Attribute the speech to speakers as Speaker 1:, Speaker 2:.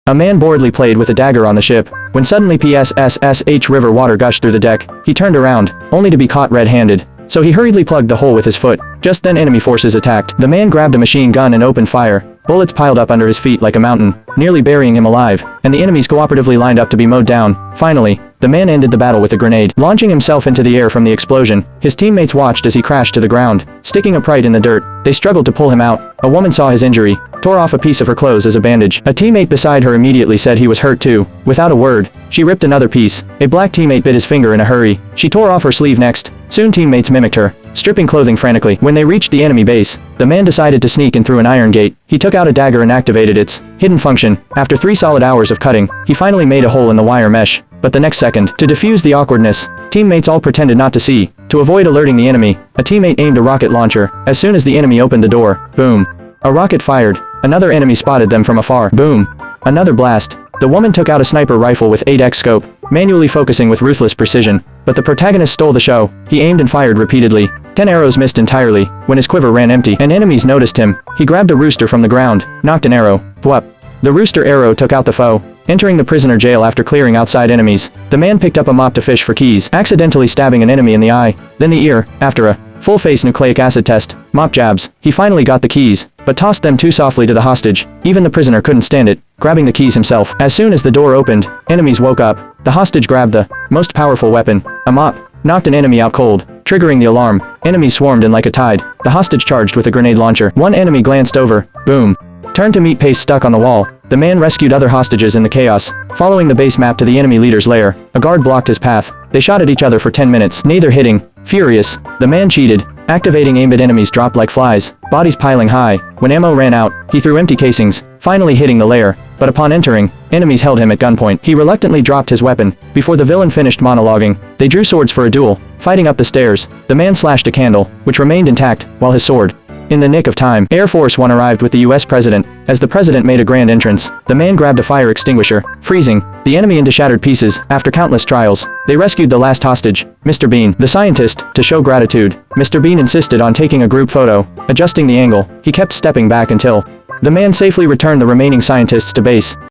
Speaker 1: A man boredly played with a dagger on the ship, when suddenly PSSSH river water gushed through the deck. He turned around, only to be caught red-handed. So he hurriedly plugged the hole with his foot. Just then enemy forces attacked. The man grabbed a machine gun and opened fire. Bullets piled up under his feet like a mountain, nearly burying him alive, and the enemies cooperatively lined up to be mowed down. Finally, the man ended the battle with a grenade, launching himself into the air from the explosion. His teammates watched as he crashed to the ground, sticking upright in the dirt. They struggled to pull him out. A woman saw his injury, tore off a piece of her clothes as a bandage. A teammate beside her immediately said he was hurt too. Without a word, she ripped another piece. A black teammate bit his finger in a hurry. She tore off her sleeve next. Soon teammates mimicked her, stripping clothing frantically. When they reached the enemy base, the man decided to sneak in through an iron gate. He took out a dagger and activated its hidden function. After 3 solid hours of cutting, he finally made a hole in the wire mesh. But the next second, to defuse the awkwardness, teammates all pretended not to see. To avoid alerting the enemy, a teammate aimed a rocket launcher. As soon as the enemy opened the door, boom. A rocket fired. Another enemy spotted them from afar. Boom. Another blast. The woman took out a sniper rifle with 8x scope, manually focusing with ruthless precision. But the protagonist stole the show. He aimed and fired repeatedly. 10 arrows missed entirely. When his quiver ran empty and enemies noticed him, he grabbed a rooster from the ground, knocked an arrow. Thwap. The rooster arrow took out the foe, entering the prisoner jail after clearing outside enemies. The man picked up a mop to fish for keys, accidentally stabbing an enemy in the eye, then the ear. After a full-face nucleic acid test, mop jabs, he finally got the keys, but tossed them too softly to the hostage. Even the prisoner couldn't stand it, grabbing the keys himself. As soon as the door opened, enemies woke up. The hostage grabbed the most powerful weapon, a mop, knocked an enemy out cold, triggering the alarm. Enemies swarmed in like a tide. The hostage charged with a grenade launcher. One enemy glanced over. Boom. Turned to meet paste stuck on the wall. The man rescued other hostages in the chaos, following the base map to the enemy leader's lair. A guard blocked his path. They shot at each other for 10 minutes, neither hitting. Furious, the man cheated, activating aim, but enemies dropped like flies, bodies piling high. When ammo ran out, he threw empty casings, finally hitting the lair. But upon entering, enemies held him at gunpoint. He reluctantly dropped his weapon. Before the villain finished monologuing, they drew swords for a duel. Fighting up the stairs, the man slashed a candle, which remained intact, while his sword. In the nick of time, Air Force One arrived with the US president. As the president made a grand entrance, the man grabbed a fire extinguisher, freezing the enemy into shattered pieces. After countless trials, they rescued the last hostage, Mr. Bean, the scientist. To show gratitude, Mr. Bean insisted on taking a group photo. Adjusting the angle, he kept stepping back until the man safely returned the remaining scientists to base.